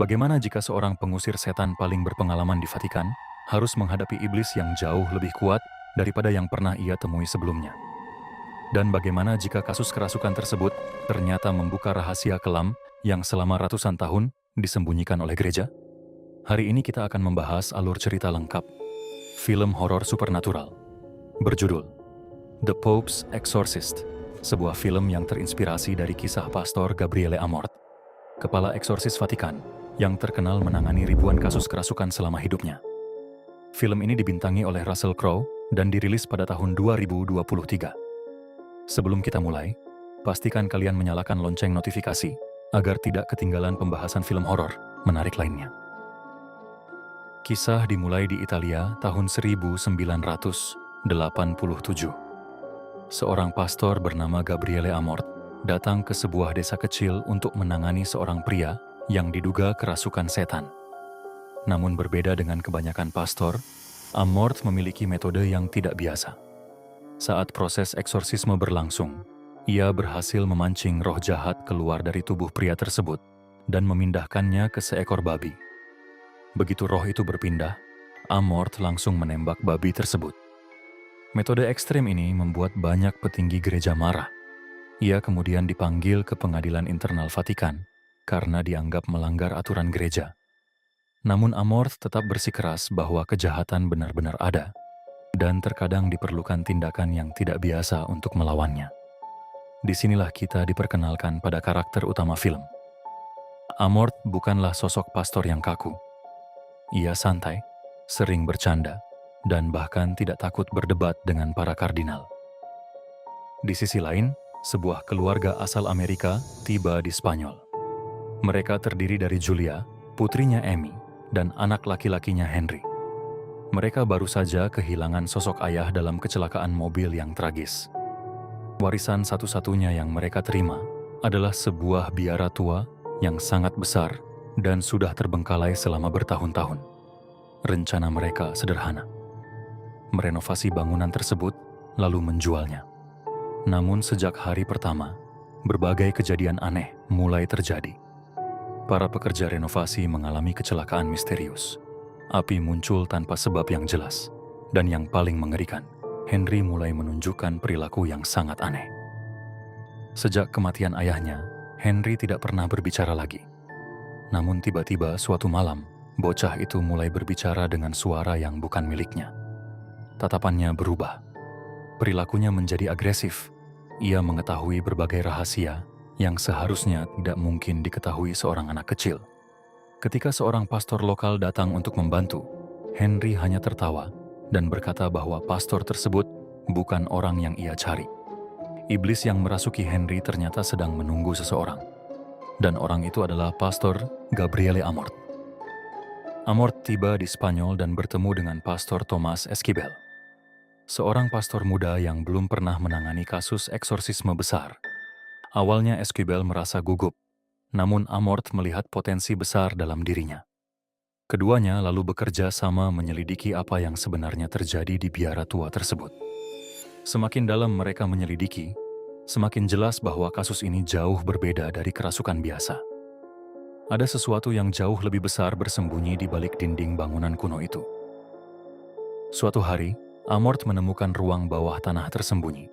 Bagaimana jika seorang pengusir setan paling berpengalaman di Vatikan harus menghadapi iblis yang jauh lebih kuat daripada yang pernah ia temui sebelumnya? Dan bagaimana jika kasus kerasukan tersebut ternyata membuka rahasia kelam yang selama ratusan tahun disembunyikan oleh gereja? Hari ini kita akan membahas alur cerita lengkap film horor supernatural berjudul The Pope's Exorcist, sebuah film yang terinspirasi dari kisah Pastor Gabriele Amort, kepala eksorsis Vatikan yang terkenal menangani ribuan kasus kerasukan selama hidupnya. Film ini dibintangi oleh Russell Crowe dan dirilis pada tahun 2023. Sebelum kita mulai, pastikan kalian menyalakan lonceng notifikasi agar tidak ketinggalan pembahasan film horor menarik lainnya. Kisah dimulai di Italia tahun 1987. Seorang pastor bernama Gabriele Amort datang ke sebuah desa kecil untuk menangani seorang pria yang diduga kerasukan setan. Namun berbeda dengan kebanyakan pastor, Amort memiliki metode yang tidak biasa. Saat proses eksorsisme berlangsung, ia berhasil memancing roh jahat keluar dari tubuh pria tersebut dan memindahkannya ke seekor babi. Begitu roh itu berpindah, Amort langsung menembak babi tersebut. Metode ekstrem ini membuat banyak petinggi gereja marah. Ia kemudian dipanggil ke pengadilan internal Vatikan karena dianggap melanggar aturan gereja. Namun Amort tetap bersikeras bahwa kejahatan benar-benar ada dan terkadang diperlukan tindakan yang tidak biasa untuk melawannya. Disinilah kita diperkenalkan pada karakter utama film. Amort bukanlah sosok pastor yang kaku. Ia santai, sering bercanda, dan bahkan tidak takut berdebat dengan para kardinal. Di sisi lain, sebuah keluarga asal Amerika tiba di Spanyol. Mereka terdiri dari Julia, putrinya Amy, dan anak laki-lakinya Henry. Mereka baru saja kehilangan sosok ayah dalam kecelakaan mobil yang tragis. Warisan satu-satunya yang mereka terima adalah sebuah biara tua yang sangat besar dan sudah terbengkalai selama bertahun-tahun. Rencana mereka sederhana: merenovasi bangunan tersebut, lalu menjualnya. Namun sejak hari pertama, berbagai kejadian aneh mulai terjadi. Para pekerja renovasi mengalami kecelakaan misterius. Api muncul tanpa sebab yang jelas. Dan yang paling mengerikan, Henry mulai menunjukkan perilaku yang sangat aneh. Sejak kematian ayahnya, Henry tidak pernah berbicara lagi. Namun tiba-tiba suatu malam, bocah itu mulai berbicara dengan suara yang bukan miliknya. Tatapannya berubah. Perilakunya menjadi agresif. Ia mengetahui berbagai rahasia yang seharusnya tidak mungkin diketahui seorang anak kecil. Ketika seorang pastor lokal datang untuk membantu, Henry hanya tertawa dan berkata bahwa pastor tersebut bukan orang yang ia cari. Iblis yang merasuki Henry ternyata sedang menunggu seseorang. Dan orang itu adalah Pastor Gabriele Amort. Amort tiba di Spanyol dan bertemu dengan Pastor Thomas Esquibel, seorang pastor muda yang belum pernah menangani kasus eksorsisme besar. Awalnya Esquibel merasa gugup, namun Amort melihat potensi besar dalam dirinya. Keduanya lalu bekerja sama menyelidiki apa yang sebenarnya terjadi di biara tua tersebut. Semakin dalam mereka menyelidiki, semakin jelas bahwa kasus ini jauh berbeda dari kerasukan biasa. Ada sesuatu yang jauh lebih besar bersembunyi di balik dinding bangunan kuno itu. Suatu hari, Amort menemukan ruang bawah tanah tersembunyi.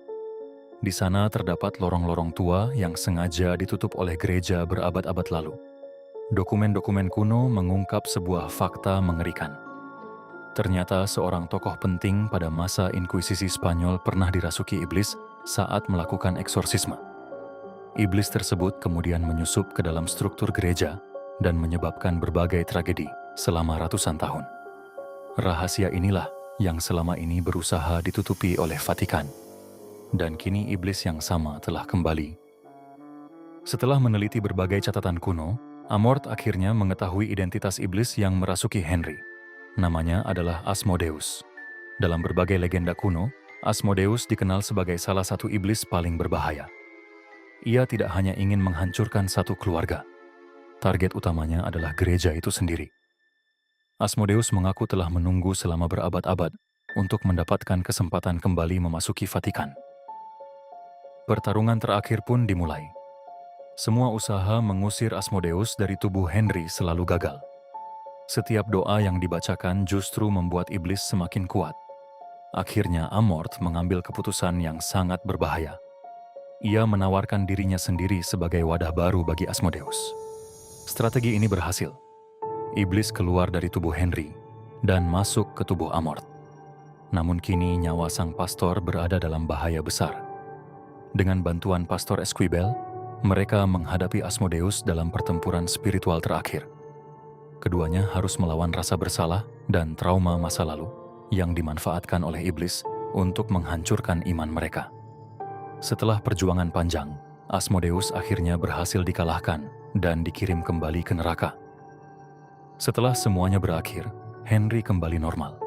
Di sana terdapat lorong-lorong tua yang sengaja ditutup oleh gereja berabad-abad lalu. Dokumen-dokumen kuno mengungkap sebuah fakta mengerikan. Ternyata seorang tokoh penting pada masa Inkuisisi Spanyol pernah dirasuki iblis saat melakukan eksorsisme. Iblis tersebut kemudian menyusup ke dalam struktur gereja dan menyebabkan berbagai tragedi selama ratusan tahun. Rahasia inilah yang selama ini berusaha ditutupi oleh Vatikan. Dan kini iblis yang sama telah kembali. Setelah meneliti berbagai catatan kuno, Amort akhirnya mengetahui identitas iblis yang merasuki Henry. Namanya adalah Asmodeus. Dalam berbagai legenda kuno, Asmodeus dikenal sebagai salah satu iblis paling berbahaya. Ia tidak hanya ingin menghancurkan satu keluarga. Target utamanya adalah gereja itu sendiri. Asmodeus mengaku telah menunggu selama berabad-abad untuk mendapatkan kesempatan kembali memasuki Vatikan. Pertarungan terakhir pun dimulai. Semua usaha mengusir Asmodeus dari tubuh Henry selalu gagal. Setiap doa yang dibacakan justru membuat iblis semakin kuat. Akhirnya Amorth mengambil keputusan yang sangat berbahaya. Ia menawarkan dirinya sendiri sebagai wadah baru bagi Asmodeus. Strategi ini berhasil. Iblis keluar dari tubuh Henry dan masuk ke tubuh Amorth. Namun kini nyawa sang pastor berada dalam bahaya besar. Dengan bantuan Pastor Esquibel, mereka menghadapi Asmodeus dalam pertempuran spiritual terakhir. Keduanya harus melawan rasa bersalah dan trauma masa lalu yang dimanfaatkan oleh iblis untuk menghancurkan iman mereka. Setelah perjuangan panjang, Asmodeus akhirnya berhasil dikalahkan dan dikirim kembali ke neraka. Setelah semuanya berakhir, Henry kembali normal.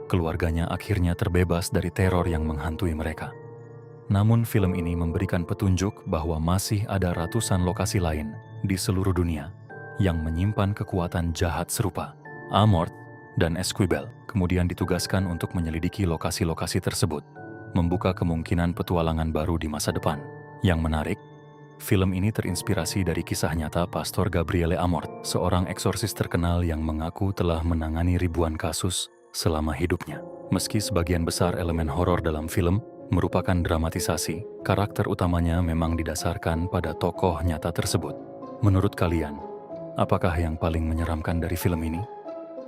Keluarganya akhirnya terbebas dari teror yang menghantui mereka. Namun film ini memberikan petunjuk bahwa masih ada ratusan lokasi lain di seluruh dunia yang menyimpan kekuatan jahat serupa. Amorth dan Esquibel kemudian ditugaskan untuk menyelidiki lokasi-lokasi tersebut, membuka kemungkinan petualangan baru di masa depan. Yang menarik, film ini terinspirasi dari kisah nyata Pastor Gabriele Amorth, seorang eksorsis terkenal yang mengaku telah menangani ribuan kasus selama hidupnya. Meski sebagian besar elemen horor dalam film merupakan dramatisasi, karakter utamanya memang didasarkan pada tokoh nyata tersebut. Menurut kalian, apakah yang paling menyeramkan dari film ini?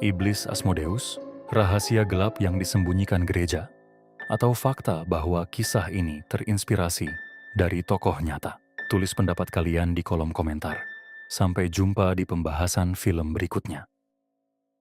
Iblis Asmodeus, rahasia gelap yang disembunyikan gereja, atau fakta bahwa kisah ini terinspirasi dari tokoh nyata? Tulis pendapat kalian di kolom komentar. Sampai jumpa di pembahasan film berikutnya.